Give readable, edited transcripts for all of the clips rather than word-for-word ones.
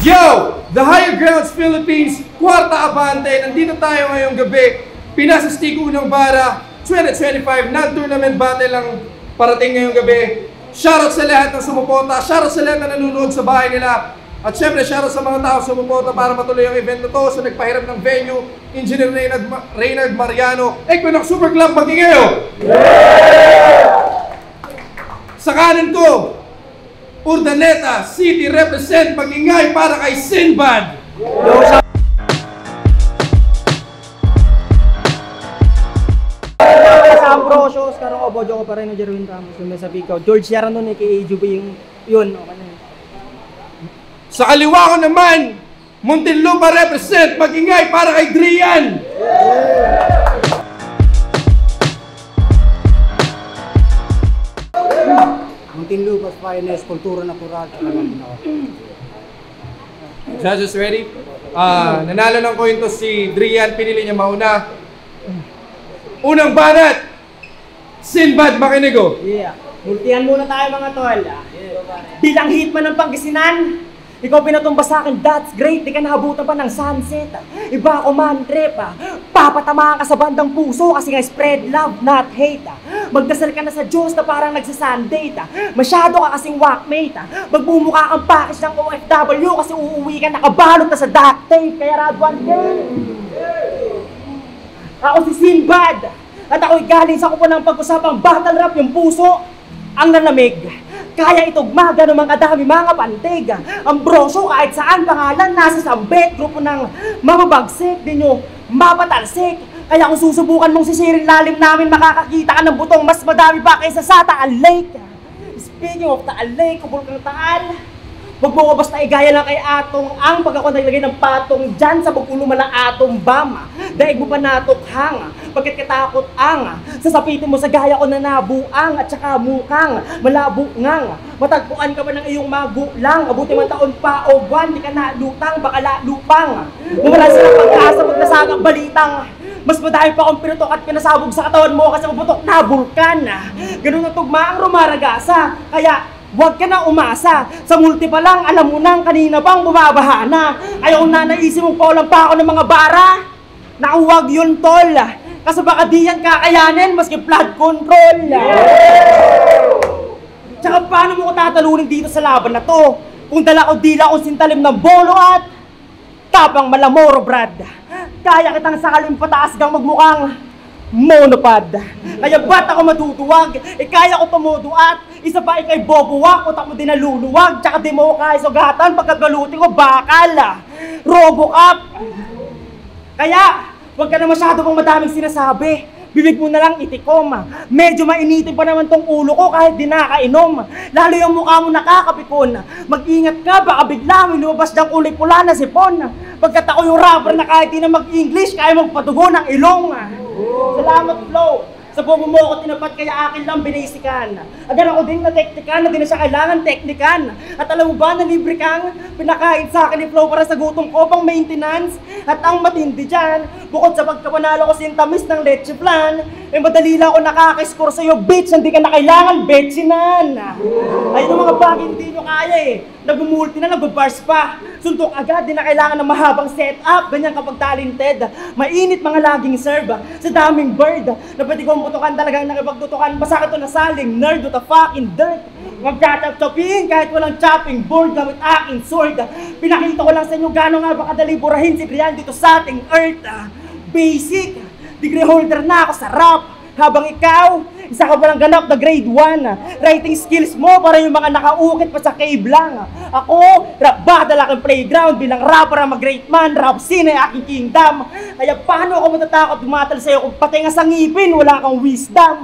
Yo! The Higher Grounds Philippines, Kwarta Abante. Nandito tayo ngayong gabi. Pinasastig unang bara 2025 non-tournament battle lang parating ngayong gabi. Shoutout sa lahat ng sumuporta. Shoutout sa lahat na nanonood sa bahay nila. At syempre, shoutout sa mga tao sumuporta para matuloy ang event na to. So nagpahirap ng venue, Engineer Reynard Mariano, Equinox Super Club, Magingeo! Sa kanan ko, Urdaneta City represent Magingay para kay Sinbad! Sa Ambrosios, karong obojo ko pa rin ng Jerwin Ramos, yung sa Picaw. George Yaran nun, a.k.a. Juby, yun, okay na yun. Sa kaliwa ko naman, Muntinlupa represent Magingay para kay Drian! Muntinlupa, finest, kultura natural. Judges ready? Nanalo ng coin to si Drian, pinili niya mauna. Unang banat, Sinbad Makinigo. Yeah. Multihan muna tayo mga tol. Bilang hitman ng Pangasinan, ikaw pinatumba sa akin, that's great. Di ka nakabutan pa ng sunset. Iba ako man trip. Papatamaan ka sa bandang puso kasi nga spread love, not hate. Magdasal ka na sa Diyos na parang nagsasundate. Masyado ka kasing workmate. Magbumukha kang package ng OFW kasi uuwi ka nakabalot na sa duct tape. Kaya rad one day. Ako si Sinbad. At ako'y galing sa kupo ng pag-usapang battle rap yung puso ang nalamig. Kaya itugma, gano'n mga kadami mga pantig. Ambrosio kahit saan pangalan, nasa sambit, grupo ng mababagsik, di nyo mapatalsik. Kaya kung susubukan mong sisirin lalim namin, makakakita ka ng butong mas madami pa kaysa sa Taal Lake. Speaking of Taal Lake, kubol kang Taal, huwag mo ko basta igaya lang kay Atong ang pag ako naglagay ng patong dyan sa bukulo malang Atong Bama. Daig mo pa natukhang, pagkat katakot ang sasapitin mo sa gaya ko na nabuang at saka mukang malabungang. Matagpuan ka ba ng iyong magulang? Abuti man taon pa o buwan, di ka nalutang, baka lalupang. Mumula sila pag-asa pag nasagak balitang mas madami pa akong pinutok at pinasabog sa katawan mo kasi mabutok na bulkan. Ganun ang tugma ang rumaragasa. Kaya huwag ka na umasa. Sa multi pa lang, alam mo nang kanina pang bumabaha na. Ayaw na naisip mong paulang pa ako ng mga bara. Naku, huwag yun, tol. Kasi baka di yan kakayanin maski flood control. Tsaka paano mo ko tatalunin dito sa laban na to? Kung dala ko dila kong sintalim ng bolo at tapang malamoro, brad. Kaya kitang sakalim pataas gang magmukhang monopod. Kaya ba't ako matutuwag? Kaya ko tumuduat. Isa pa ikay bobuwak, utak mo din naluluwag. Tsaka di mo kaya sugatan pagkagaluti ko bakal. Robocop. Kaya, huwag ka na masyado pang madaming sinasabi. Bibig mo na lang itikom. Medyo mainitin pa naman tong ulo ko kahit di nakainom. Lalo yung mukha mo nakakapikon. Mag-ingat ka, baka bigla may lumabas diyang kulay pula na sipon. Pagkat ako yung rapper na kahit di na mag-English, kaya magpatugo ng ilong. Salamat, Flo. Sa bobo mo ako tinapat kaya akin lang binasikan. Agar ako din na teknikan na di na siya kailangan teknikan. At alam mo ba na libre kang pinakain sa akin ni Flo para sa gutom ko pang maintenance? At ang matindi dyan, bukod sa pagkapanalo ko sintamis ng leche plan, eh madali lang ako nakaka-score sa'yo, bitch, hindi ka na kailangan betsinan. Ayun ang mga bagay hindi nyo kaya eh. Nag-multi na, nag-bars pa. Suntok agad, di na kailangan ng mahabang setup. Ganyan kapag talented. Mainit mga laging serve. Sa daming bird, na pwede kong butukan talagang nakipagtutukan. Masakit to na saling nerd with a fucking dirt. Magkatap-tapin kahit walang chopping board gamit aking sword. Pinakita ko lang sa inyo gano'n nga ba kadali burahin si Brian dito sa ating earth. Basic, degree holder na ako sa rap. Habang ikaw, isa ka palang ganap na grade 1. Writing skills mo para yung mga nakaukit pa sa cave lang. Ako, rap battle aking playground bilang rapper ang mag-great man. Rap scene ay aking kingdom. Kaya paano ako matatakot dumatal sa'yo kung pati nga sa ngipin wala kang wisdom.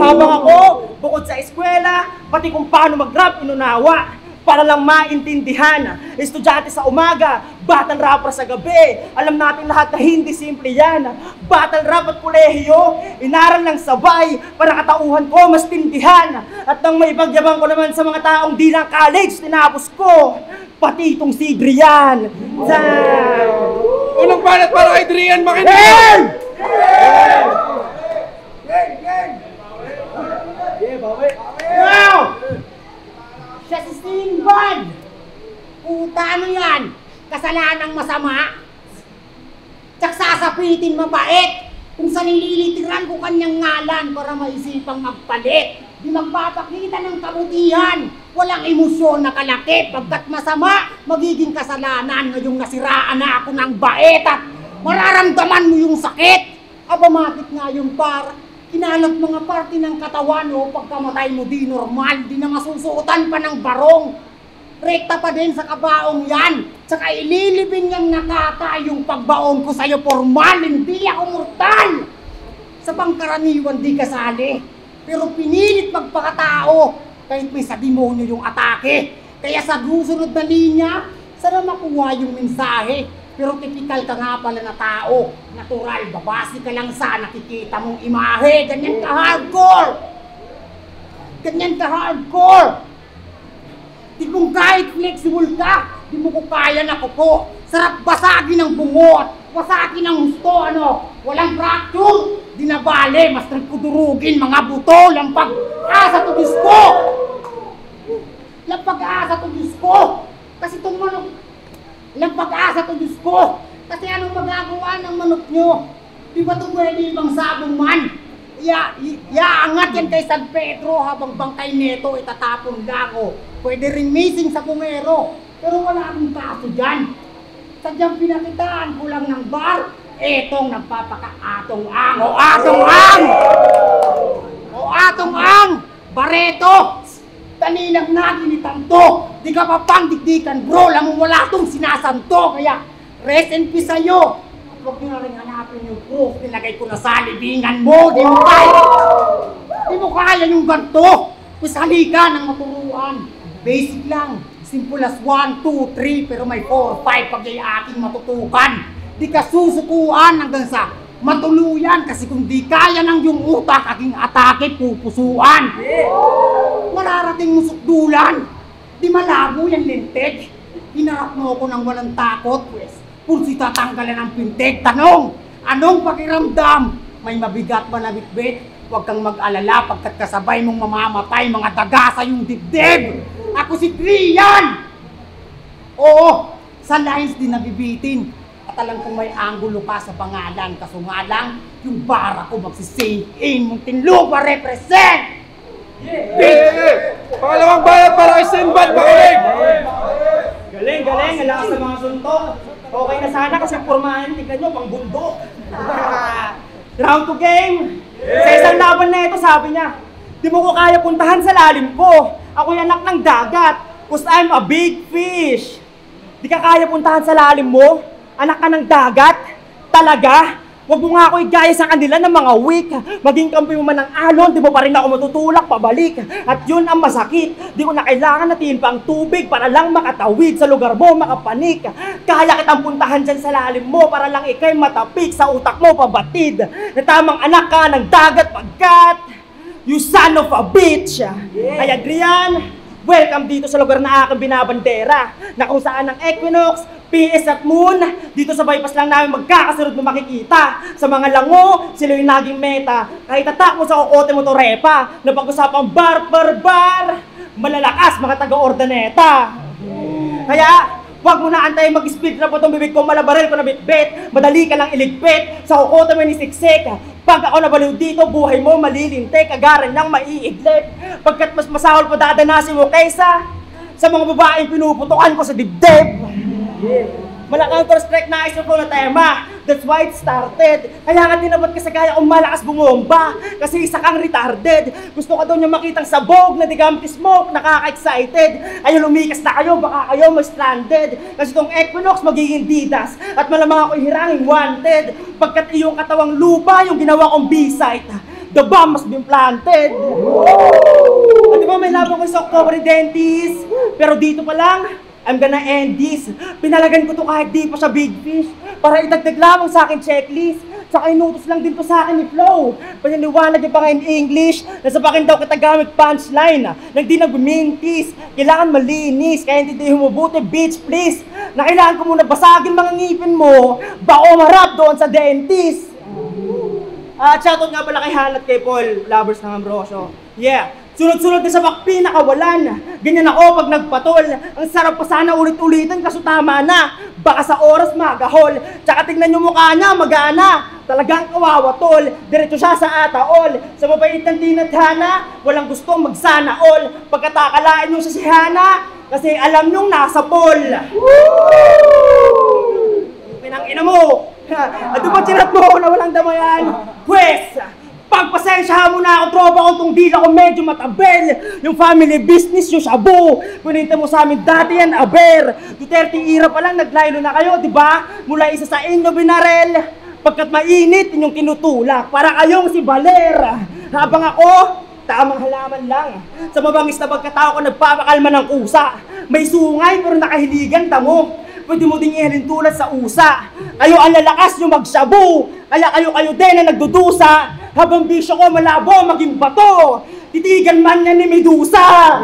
Habang ako, bukod sa eskwela, pati kung paano mag-rap inunawa. Para lang maintindihan, estudyante sa umaga, battle rapper sa gabi. Alam natin lahat na hindi simple yan. Battle rap at kolehiyo, inaral ng sabay para katauhan ko mas tindihan. At nang maipagyabang ko naman sa mga taong di lang college, tinapos ko, pati itong si Drian. Unang banat para kay Drian Makinigo! Yeah, bawi! Wow! Siya si Sinbad! Puta, ano yan? Kasalanang masama? Tsak sasapitin mabait. Kung sa nililitiran ko kanyang ngalan para maisipang magpalit. Di magpapakita ng kabutihan. Walang emosyon na kalakip. Pagkat masama, magiging kasalanan. Ngayong nasiraan na ako ng bait at mararamdaman mo yung sakit. Bakit nga yung par? Kinalat mga parte ng katawan o pagkamatay mo di normal. Di na masusuotan pa ng barong. Rekta pa din sa kabaong yan. Tsaka ililibing niyang nakata yung pagbaon ko sa'yo formal. Hindi ako mortal. Sa pangkaraniwan di kasali. Pero pinilit magpakatao. Kahit may sa demonyo yung atake. Kaya sa susunod na linya, sana makuha yung mensahe. Pero tipikal ka nga pala na tao. Natural, babasi ka lang sa nakikita mong imahe. Ganyan ka hardcore. Ganyan ka hardcore. Di kung kahit flexible ka, di mo ko kaya na kuko. Sarap basagin ng bungot, wasakin ng gusto, ano. Walang fracture, di na bale, mas nagkudurugin mga buto. Lampag asa to Diyos ko. Lampag asa to Diyos ko. Kasi itong manok, lampag asa to Diyos ko. Kasi anong magagawa ng manok nyo? Di ba ito pwede ibang sabong man? Iaangat yan kay San Pedro habang bangkay neto itatapon lang o. Pwede rin missing sa bungero. Pero wala akong kaso dyan. Sadyang pinakitaan ko lang ng bar. Etong nagpapaka-atong-ang o atong-ang! O atong-ang! Bareto! Taninang naginitan to! Di ka pa pang digdikan bro! Lamang wala tong sinasanto! Kaya rest in peace sa'yo! Huwag nyo na rin hanapin yung proof. Nilagay ko na sa libingan mo. Di mo kaya. Di mo kaya yung ganito. Pues halika ng maturuan. Basic lang. Simple as 1, 2, 3. Pero may 4, 5 pag ay aking matutukan. Di ka susukuan hanggang sa matuluyan. Kasi kung di kaya ng yung utak, aking atake pupusuan. Mararating mo sukdulan. Di malabo yan lintik. Hinarap mo ako ng walang takot. Pues pulsi tatanggalan ng pintig. Tanong, anong pakiramdam? May mabigat ba na bitbit? Huwag kang mag-alala pagkat kasabay mong mamamatay mga daga sa iyong dibdib. Ako si Trian! Oo, sa lines din nabibitin. At alam kong may anggulo ka sa pangalan. Kaso nga lang, yung bara ko magsisink in. Muntinlupa represent! Pangalawang bayad para kay Sinbad, makinig! Galing, galing. Ang lakas ng mga suntok. Okay na sana kasi pormahan, tignan nyo, pang bundok. Round 2 game. Sa isang laban na ito, sabi niya, di mo ko kaya puntahan sa lalim ko. Ako'y anak ng dagat, cause I'm a big fish. Di ka kaya puntahan sa lalim mo? Anak ka ng dagat? Talaga? Huwag mo nga ako igaya sa kanila ng mga weak. Maging kampi mo man ng alon, di mo pa rin ako matutulak pabalik. At yun ang masakit. Di ko na kailangan natin pa ang tubig para lang makatawid sa lugar mo, makapanik. Kaya kitang puntahan dyan sa lalim mo para lang ikay matapik sa utak mo pabatid. Na tamang anak ka ng dagat pagkat you son of a bitch. Ay Adrian, welcome dito sa lugar na aking binabandera. Na kung saan ang Equinox, PS at Moon, dito sa bypass lang namin magkakasunod mo makikita. Sa mga lango, sila yung naging meta. Kahit atak mo sa kokote mo to repa, na pag-usapang bar per bar, malalakas mga taga-ordaneta. Kaya, huwag mo na antay mag-speed na po itong bibig ko, malabaril ko na bitbit, madali ka lang iligpit, sa kokote mo ni siksik. Pag ako nabaliw dito, buhay mo malilintik, agaran lang maiiglip. Pagkat mas masahol pa dadanasin mo kaysa sa mga babaeng pinuputukan ko sa dibdib. Malakang counter-strike na isip ko na tema. That's why it started. Kaya nga tinabot ka sa gaya kung malakas bumomba. Kasi isa kang retarded. Gusto ka daw niya makitang sabog na digamit smoke. Nakaka-excited. Ayaw lumikas na kayo, baka kayo ma-stranded. Kasi tong Equinox magiging didas. At malamang ako'y hirangin wanted. Pagkat iyong katawang lupa yung ginawa kong B-site. The bomb must be planted. At diba may laban ko sa October Dentist. Pero dito pa lang, I'm gonna end this. Pinalagan ko to kahit di pa siya big fish. Para idagdag lamang sa akin checklist. Saka inutos lang din to sa akin ni Flow. Paniliwanag niya pa nga in English. Nasa pakin daw kita gamit punchline. Nang di nagmintis. Kailangan malinis. Kaya hindi tayo mabuti, bitch, please. Na kailangan ko muna basagin mga ngipin mo. Bako marap doon sa dentist. Shoutout nga pala kay Han at kay Paul, lovers ng Ambrosio. Yeah, Sunod-sunod na sa bakpi, nakawalan. Ganyan ako pag nagpatol. Ang sarap pa sana ulit-ulitan, kaso tama na. Baka sa oras magahol. Tsaka tignan yung mukha niya, magana. Talagang kawawa tol. Diretso siya sa ataol. Sa mabait ng tinadhana, walang gustong magsana all. Pagkatakalain yung sasihana, kasi alam nyong nasa poll. Pinangina mo. At ba chinat mo na walang damayan? Pwes, pagpasensyahan mo na ako, tropa ko tong dila ko medyo matabel. Yung family business yung shabu. Kuninta mo sa amin dati yan, aber. Duterte era pa lang, naglaylo na kayo, di ba? Mula isa sa inyo binarel. Pagkat mainit, inyong tinutulak. Para kayong si Baler. Habang ako, tamang halaman lang. Sa mabangis na pagkatao ko, nagpapakalma ng kusa. May sungay pero nakahiligan, tamo. Pwede mo ding ihalin tulad sa usa. Kayo ang lalakas nyo magshabu. Kaya kayo din na nagdudusa. Habang bisyo ko malabo maging bato. Titigan man yan ni Medusa.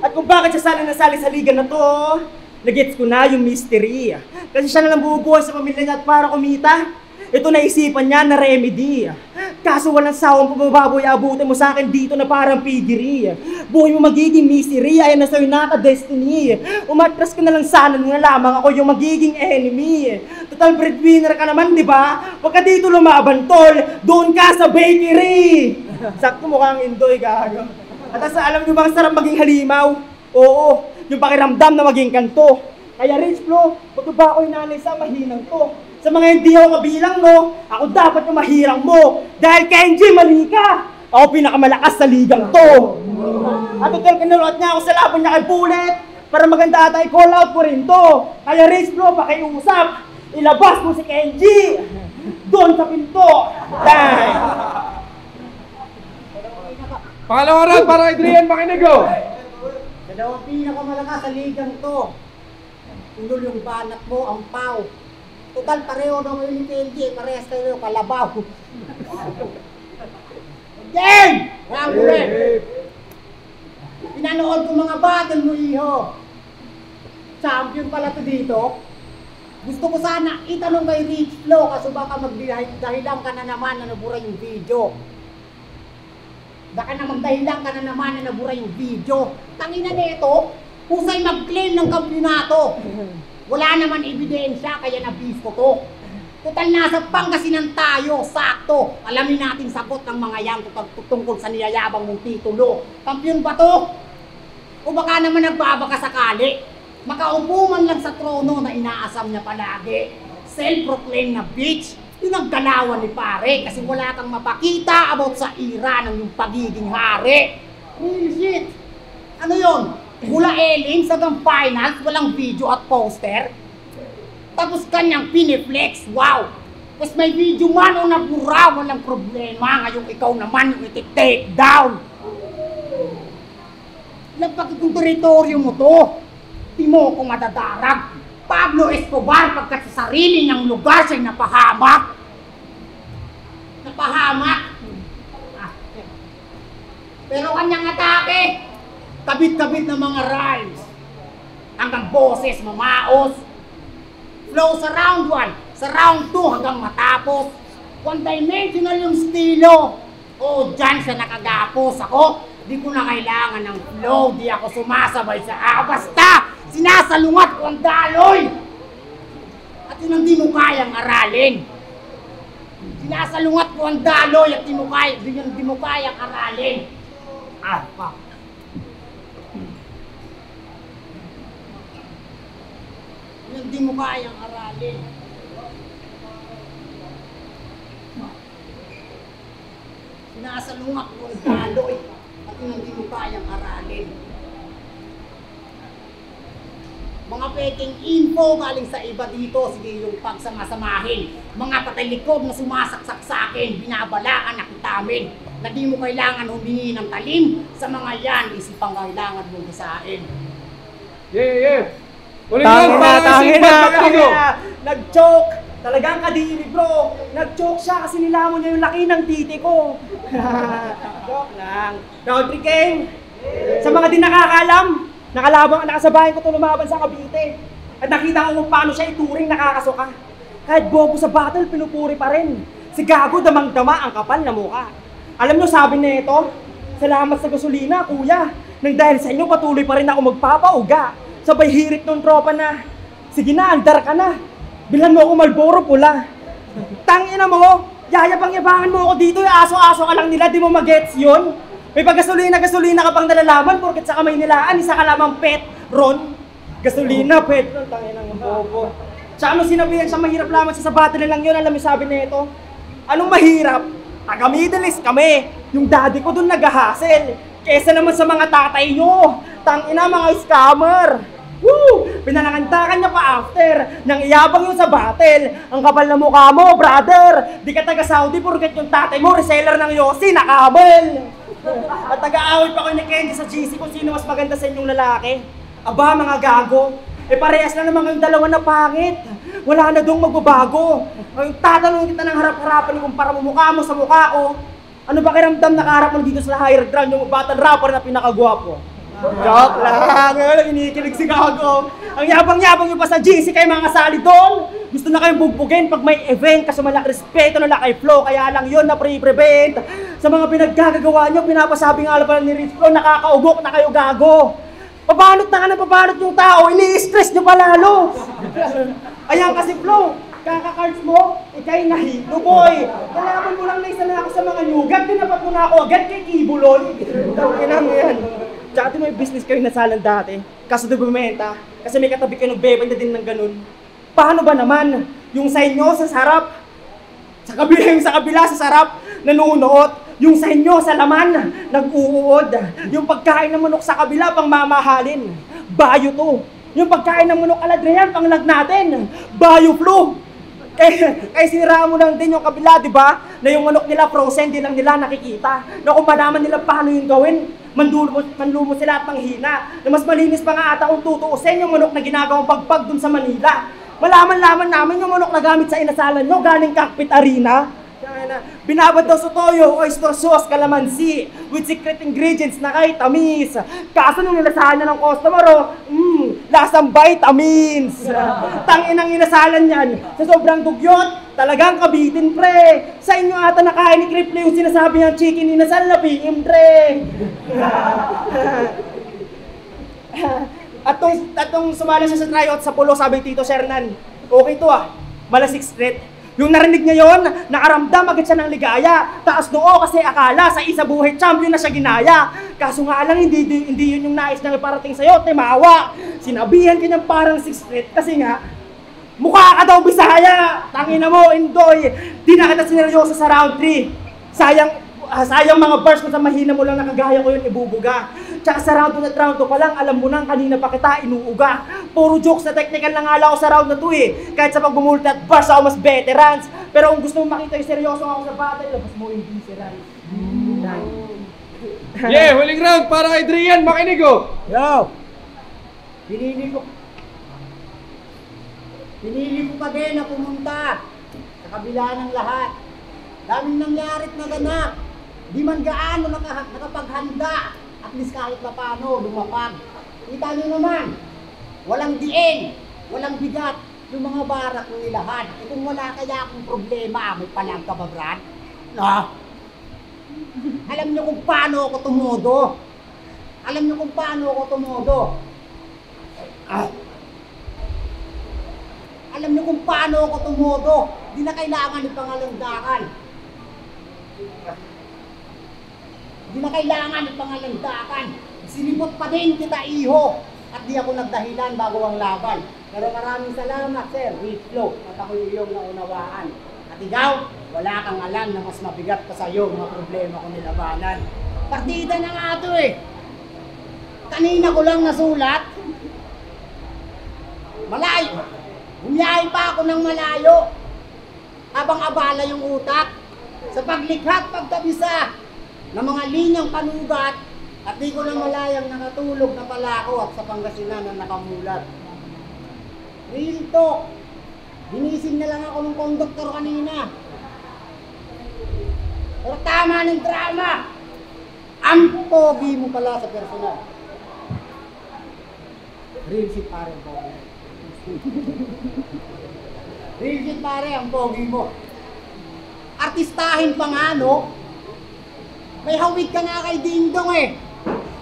At kung bakit siya sali na sali sa liga na to, nagets ko na yung mystery. Kasi siya na lang bubuhay sa pamilya niya at para kumita. Ito naisipan niya na remedy. Kaso walang sawang pagbababoy, abutin mo sa akin dito na parang pigiri. Buhay mo magiging misery, ayan na sa'yo naka-destiny. Umatras ka na lang sana nga lamang ako yung magiging enemy. Total breadwinner ka naman, di ba? Huwag ka dito lumaban, tol. Doon ka sa bakery. Sakto mukhang indoy, gago. At alam niyo bang sarap maging halimaw? Oo, yung pakiramdam na maging kanto. Kaya Rich Flo, ba ako'y nanay sa mahinang to? Sa mga hindi ako kabilang, no? Ako dapat yung mahirang mo. Dahil Kenji, mali ka! Ako pinakamalakas sa ligang to. At total kinulot niya ako sa laban niya kay Bullet. Para maganda ata i-call out ko rin to. Kaya Rich Flo, pakiusap. Ilabas mo si Kenji. Doon sa pinto. Dahil. Pangalawang round para kay Drian Makinigo. Dalawang pinakamalakas sa ligang to. Ulol yung banat mo, ang pau. Total pareho na kayo ni Kenji, parehas kayo kalabaw. Game! Round ulit! Pinanood ko mga battle mo, iho. Champion pala to dito. Gusto ko sana itanong kay Rich Flo kasi baka magdahilan ka na naman na nabura yung video. Baka na magdahilan ka na naman na nabura yung video. Tangina nito, husay mag-claim ng kampyonato. Wala naman ebidensya, kaya nabisto to. Total nasa Pangasinan tayo, sakto. Alamin natin sagot ng mga yan tungkol sa niyayabang mong titulo. Kampiyon ba to? O baka naman nagbabaka sakali? Makaupo man lang sa trono na inaasam niya palagi. Self-proclaimed na bitch. Yun ang galawan ni pare kasi wala kang mapakita about sa ira ng yung pagiging hari. Real shit. Ano yun? Mula Ellen sa finals, walang video at poster. Tapos kanyang piniflex, wow! Tapos may video man o nabura, walang problema. Ngayong ikaw naman yung iti-take down. Lapag itong teritoryo mo to. Di mo ko madadarag. Pablo Escobar pagkat sa sarili niyang lugar siya'y napahamak. Napahamak. Pero kanyang atake, kabit-kabit na mga rhymes. Hanggang boses, mamaos. Flow sa round 1, sa round 2 hanggang matapos. One-dimensional yung estilo. O dyan sa nakagapos ako, di ko na kailangan ng flow, di ako sumasabay sa basta sinasalungat ko ang daloy. At yun ang di mo kayang aralin. Sinasalungat ko ang daloy at di mo kayang aralin. Hindi mo kayang aralin. Sinasalungak ko ang daloy at hindi mo kayang aralin. Mga peking info galing sa iba dito, sige yung pagsamasamahin. Mga patalikod na sumasaksak sa akin, binabalaan na kitamin. Na di mo kailangan humingi ng talim, sa mga yan, isipang kailangan mong hisain. Yeah. Tangin na. Nag-choke. Talagang kadiri bro. Nag-choke siya kasi nilamon niya yung laki ng titi ko. Joke lang. Round 3 game. Sa mga di nakakalam, nakasabayan ko ito lumaban sa Cavite. At nakita ko kung paano siya ituring nakakasuka. Kahit bobo sa battle, pinupuri pa rin. Si Gago damang-dama ang kapal na mukha. Alam nyo sabi na ito, Salamat sa gasolina, kuya. Nang dahil sa inyo, patuloy pa rin ako magpapauga. Sabay hirit ng tropa na, sige na, andar ka na. Bilhan mo ako Marlboro pula. Tangina mo, yayabang-yabangan mo ako dito, aso-aso ka lang nila, di mo magets yun? May pag-gasolina ka pang nalalaman, porket sa kamay nilaan, isa ka lamang Petron. Gasolina, Petron, tangina ng bobo. Tsaka nung sinabihan siya, mahirap lamang sa battery lang yun, alam mo sabi nito, anong mahirap? Taga-Middle East kami. Yung daddy ko dun nag-hassle. Kesa naman sa mga tatay nyo. Tangina mga scammer. Woo! Pinalangantakan niya pa after. Nang iyabang yun sa battle. Ang kapal na mukha mo, brother. Di ka taga-Saudi porket yung tatay mo, reseller ng Yossi, nakabel. At taga-awit pa ko ni Kenji sa GC kung sino mas maganda sa inyong lalaki. Aba, mga gago. Parehas na naman yung dalawa na pangit. Wala na dong magbabago. Tatanungin kita ng harap-harapan kung para mukha mo sa mukha ko. Ano ba kiramdam nakaharap mo dito sa higher ground yung battle rapper na pinakagwapo? Joke lang, inikilig si Gago. Ang yabang-yabang nyo pa sa GC kayo mga kasali doon. Gusto na kayong bugbugin pag may event kasi malaki respeto na kay Flo. Kaya lang yun na pre-prevent. Sa mga pinaggagawa nyo, pinapasabi nga pala ni Rich Flo, nakakaugok na kayo Gago. Pabanot na ka na pabanot yung tao, ini-stress nyo pa lalo. Ayan kasi Flo, kaka-cards mo, ikay nahilo boy. Nalaman mo lang na isa na ako sa mga nyugat, tinapat mo na ako agad kay Kibuloy. Tawagin mo yan. Tsaka di may business kayo nasalan dati, kaso di bumenta, kasi may katabi kayo nagbebenta din ng ganun. Paano ba naman? Yung sa inyo sa sarap, sa kabila sa sarap, nanunuot. Yung sa inyo sa laman, nag-uuod. Yung pagkain ng manok sa kabila, pang mamahalin. Bayo to. Yung pagkain ng manok aladreyan, pang lag natin. Bayo flu. Kaya sinira mo lang din yung kabila, di ba? Na yung manok nila frozen, di lang nila nakikita. Na kung malaman nila paano yung gawin, manlumo sila at manghina. Na mas malinis pa nga ata kung tutuusin yung manok na ginagawang pagpag dun sa Manila. Malaman namin yung manok na gamit sa inasalan nyo, galing cockpit arena. Binabad daw sa toyo, oyster sauce, calamansi, with secret ingredients na kahit tamis. Kaso nung nilasahan niya ng customer, lasang vitamins. Tanginang inasalan yan. Sa sobrang dugyot, talagang kabitin pre. Sa inyo ata nakain ni Kriple yung sinasabi niyang chicken inasal na PM pre. At nung sumali siya sa tryout sa Pulo, sabi Tito Shernan, okay to Malasik Street. Yung narinig niya yon, nakaramdam agad siya ng ligaya. Taas noo kasi akala sa isa buhay champion na siya ginaya. Kaso nga lang hindi yun yung nais niyang iparating sa'yo, timawa. Sinabihan ka niyang parang 6 street kasi nga, mukha ka daw Bisaya. Tangina mo, Indoy. Di na kita sineryoso sa round 3. Sayang mga bars kung sa mahina mo lang nakagaya ko yun ibubuga. Tsaka sa round 2 at round 2 pa lang, alam mo nang kanina pa kita inuuga. Puro jokes na technical lang ala ko sa round na 2 Kahit sa pagbumulti at bars ako mas veterans. Pero kung gusto mo makita yung seryoso ako sa battle, labas mo yung veterans. Yeah, huling round para kay Drian, makinig ko. Yo! Pinili ko pa din na pumunta sa kabila ng lahat. Daming nangyarit na ganap. Di man gaano nakapaghanda. At least kahit na paano, lumapag. Kita nyo naman, walang diin, walang bigat, yung mga barak ng nilahan. E kung wala kaya akong problema, may palang ka ba, Brad? No? Alam nyo kung paano ako tumodo. Alam nyo kung paano ako tumodo. Di na kailangan ipangalandakan. Sinibot pa din kita, iho. At di ako nagdahilan bago ang laban. Pero maraming salamat, Sir Rich Flo, at ako iyong naunawaan. At ikaw, wala kang alam na mas mabigat pa sa'yo mga problema kong nilabanan. Partida na nga ito Kanina ko lang nasulat. Malayo. Bumiyahe pa ako ng malayo. Habang abala yung utak. Sa paglikhat, pagkabisa ng mga linyang panugat. At di ko na malayang nakatulog na pala ako at sa Pangasinan na nakamulat. Real talk. Ginising na lang ako ng konduktor kanina. Pero tama ng drama. Ang pogi mo pala sa personal. Real shit pare ang pogi. Real shit pare ang pogi mo. Artistahin pa nga no. May hawig ka nga kay Dingdong eh.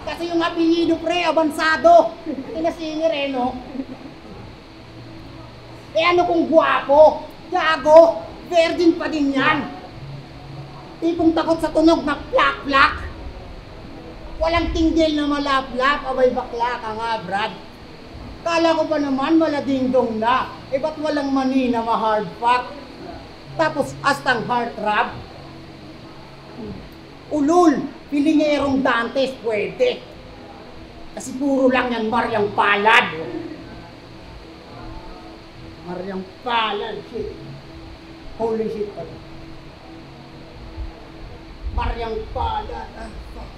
Kasi yung apelyido pre, abansado. Tinasinger eh, no? Eh ano kung guwapo? Gago, virgin pa din yan. Tipong takot sa tunog na plak-plak. Walang tinggil na malap-lap, abay bakla ka nga, Brad. Kala ko pa naman maladingdong na. Eh ba't walang mani na ma-hard fuck? Tapos astang heart rap? Ulul, pilingerong Dantes pwede. Kasi puro lang yan Maryang Palad. Maryang Palad, shit. Holy shit pala. Maryang Palad, fuck.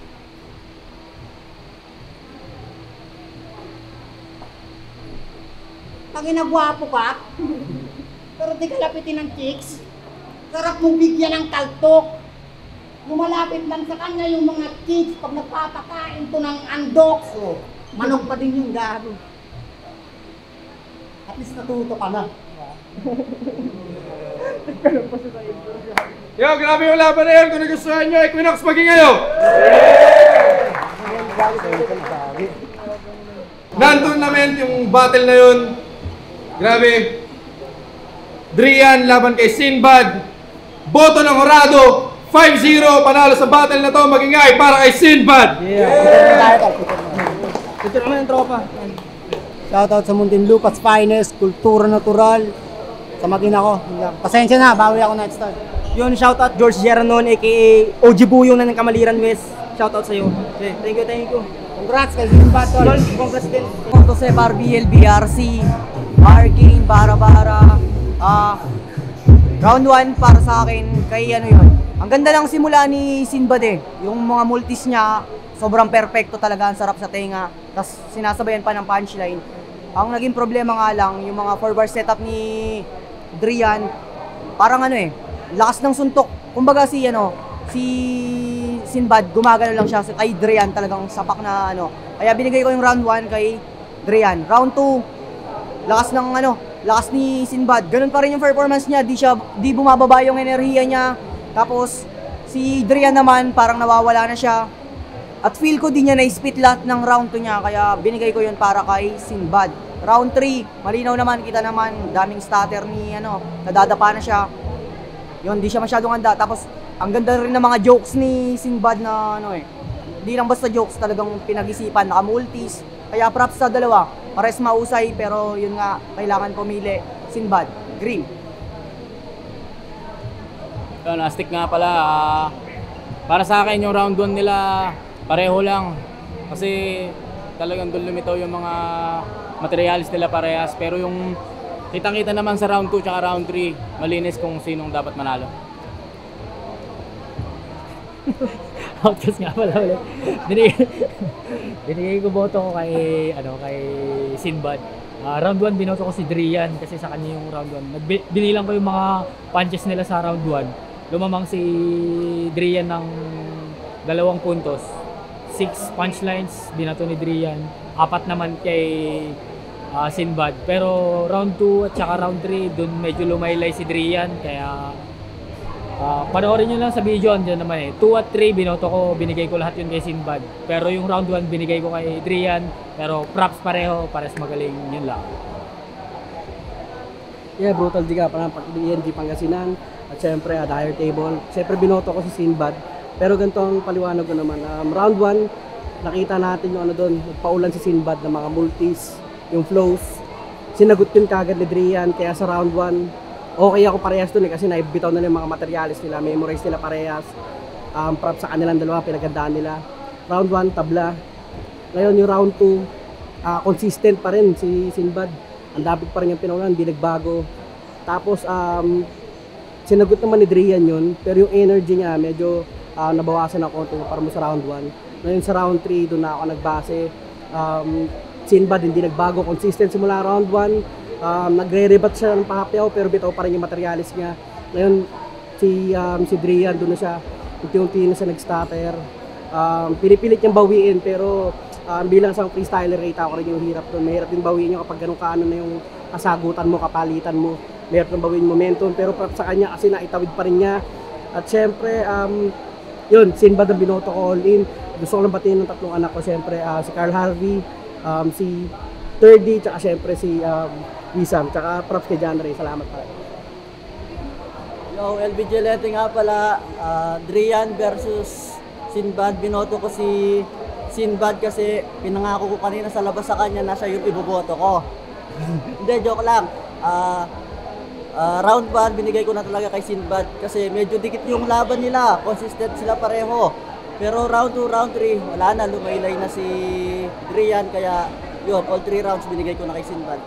Pag inagwapo ka, pero di ka lapitin ng chicks, sarap mong bigyan ng kaltok. Lumalapit lang sa kanya yung mga chicks pag nagpapakain to ng andok. So, manok pa din yung gago. At least natuto ka na. Yo, grabe yung laban na yun. Kung nagustuhan nyo, Equinox, maging kayo! Non-tournament yung battle na yun. Grabe. Drian laban kay Sinbad. Boto ng Horado. 5-0. Panalo sa battle na to. Magingay para kay Sinbad. Ito naman yung tropa. Shoutout sa Muntinlupas Finest, Kultura Natural. Sa magina ko. Pasensya na, bawi ako next time. Yun, shoutout George Jeranon, aka OG Buyong na ng Kamaliran West. Shoutout sa'yo. Okay, thank you. Congrats kay Sinbad, tol. Congrats din. Punto sa BL, BRC, Arcane, Bara-Bara. Round 1 para sa akin, kay ano yun. Ang ganda ng simula ni Sinbad eh. Yung mga multis niya, sobrang perfecto talaga, ang sarap sa tenga. Tapos sinasabayan pa ng punchline. Ang naging problema nga lang, yung mga forward setup ni Drian, parang ano eh, lakas ng suntok. Kumbaga si Sinbad, gumagano lang siya kay Drian, talagang sapak na ano. Kaya binigay ko yung round 1 kay Drian. Round 2, lakas ni Sinbad. Ganun pa rin yung performance niya, di bumababa yung enerhiya niya. Tapos si Drian naman parang nawawala na siya. At feel ko din niya na-spit lahat ng round 2 niya, kaya binigay ko yun para kay Sinbad. Round 3, malinaw naman, kita naman, daming stutter ni nadadapa na siya. Yun, di siya masyadong handa. Tapos ang ganda rin ng mga jokes ni Sinbad na hindi lang basta jokes, talagang pinag-isipan, naka-multis. Kaya props sa dalawa, pares mausay, pero yun nga, kailangan pumili. Sinbad, green. Yun, Astig nga pala. Para sa akin yung round 1 nila, pareho lang. Kasi talagang doon lumitaw yung mga materials nila parehas. Pero yung kitang-kita naman sa round 2 tsaka round 3, malinis kung sinong dapat manalo. Outcast nga pala ulit. Binigay ko boto ko kay Sinbad. Round 1 binoto ko si Drian kasi sa kanya yung round 1. Binilang ko yung mga punches nila sa round 1. Lumamang si Drian ng 2 puntos. 6 punchlines binato ni Drian. 4 naman kay Sinbad. Pero round 2 at saka round 3 dun medyo lumaylay si Drian, kaya panoorin nyo lang sa video, andyan naman eh. 2 at 3 binoto ko, binigay ko lahat yun kay Sinbad. Pero yung round 1 binigay ko kay Drian, pero props pareho, pares magaling, yun lang. Yeah, brutal di ka, parang ENG Pangasinan, at syempre at higher table. Syempre binoto ko si Sinbad, pero ganito ang paliwanag ko naman. Round 1, nakita natin yung doon, nagpaulan si Sinbad ng mga multis, yung flows. Sinagot yun kagad ni Drian, kaya sa round 1, okay ako parehas dun kasi naibitaw na yung mga materialis nila, memorize nila parehas. Props sa kanilang dalawa, pinagandaan nila. Round 1, tabla. Ngayon yung round 2, consistent pa rin si Sinbad. Ang dami pa rin yung pinaulan, hindi nagbago. Tapos sinagot naman ni Drian yun, pero yung energy niya medyo nabawasan na konti para mo sa round 1. Ngayon sa round 3, doon na ako nagbase. Sinbad hindi nagbago, consistent simula round 1. Nagre-rebat siya ng pahapayaw pero bitaw pa rin yung materialis niya. Ngayon si Drian doon na siya, unti-unti na siya nag-stutter. Pinipilit niyang bawiin pero bilang isang freestyler rate ako rin yung hirap doon. Mahirap din bawiin niyo kapag ganun kaano na yung kasagutan mo, kapalitan mo. Mahirap din bawiin momentum pero sa kanya kasi naitawid pa rin niya. At syempre yun, Sinbad ang binoto ko all in. Gusto ko lang batiin ng tatlong anak ko, siyempre si Carl Harvey, si 3D, tsaka siyempre si Wisam, tsaka props kay John Ray. Salamat pa. Yo, LB Gillette nga pala, Drian versus Sinbad. Binoto ko si Sinbad kasi pinangako ko kanina sa labas sa kanya na siya yung iboboto ko. Hindi, joke lang. Round 1, binigay ko na talaga kay Sinbad kasi medyo dikit yung laban nila. Consistent sila pareho. Pero round 2, round 3, wala na. Lumaylay na si Drian. Kaya yun, all 3 rounds binigay ko na kay Sinbad.